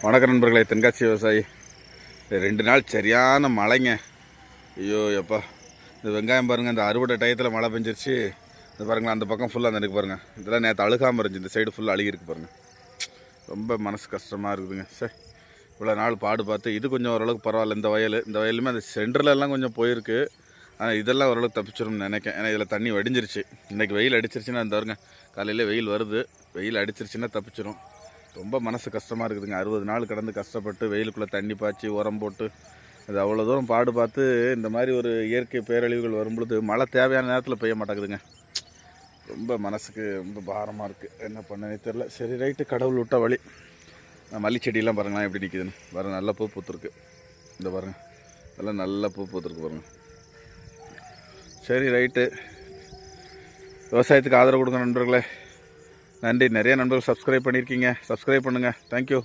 வணக்கம் நண்பர்களே, தென்காசி விவசாயி. 2 நாள் சரியான மழைங்க. ஐயோ எப்பா, இந்த வெங்காயம் பாருங்கள், இந்த அறுவடை டயத்தில் மழை பெஞ்சிருச்சு. இது பாருங்களேன், அந்த பக்கம் ஃபுல்லாக அந்த இருக்குது பாருங்கள். இதெல்லாம் நேற்று அழுகாமல் இருந்துச்சு, இந்த சைடு ஃபுல்லாக அழுகிருக்கு பாருங்கள். ரொம்ப மனசு கஷ்டமாக இருக்குதுங்க. சரி, இவ்வளோ நாள் பாடு பார்த்து இது கொஞ்சம் ஓரளவுக்கு பரவாயில்ல. இந்த வயலுமே அந்த சென்டர்லலாம் கொஞ்சம் போயிருக்கு. ஆனால் இதெல்லாம் ஓரளவுக்கு தப்பிச்சிடும்னு நினைக்கிறேன். ஏன்னா இதில் தண்ணி வடிஞ்சிருச்சு. இன்றைக்கி வெயில் அடிச்சிருச்சுன்னா இந்த பாருங்க, காலையில் வெயில் வருது. வெயில் அடிச்சிருச்சுன்னா தப்பிச்சிடும். ரொம்ப மனசு கஷ்டமாக இருக்குதுங்க. 60 நாள் கடந்து கஷ்டப்பட்டு வெயிலுக்குள்ளே தண்ணி பாய்ச்சி உரம் போட்டு அது அவ்வளோ தூரம் பாடு பார்த்து இந்த மாதிரி ஒரு இயற்கை பேரழிவுகள் வரும்பொழுது மழை தேவையான நேரத்தில் பெய்ய மாட்டேங்குதுங்க. ரொம்ப மனசுக்கு ரொம்ப பாரமாக இருக்குது. என்ன பண்ணனே தெரில. சரி ரைட்டு, கடவுள் விட்ட வழி. மல்லி செடியெல்லாம் பாருங்களேன் எப்படி நிற்கிதுன்னு பாருங்கள். நல்ல பூ பூத்துருக்கு. இந்த பாருங்கள், இதெல்லாம் நல்ல பூ பூத்துருக்கு பாருங்கள். சரி ரைட்டு, விவசாயத்துக்கு ஆதரவு கொடுங்க நண்பர்களே. நன்றி. நிறைய நண்பர்கள் சப்ஸ்கிரைப் பண்ணியிருக்கீங்க. சப்ஸ்கிரைப் பண்ணுங்கள். தேங்க்யூ.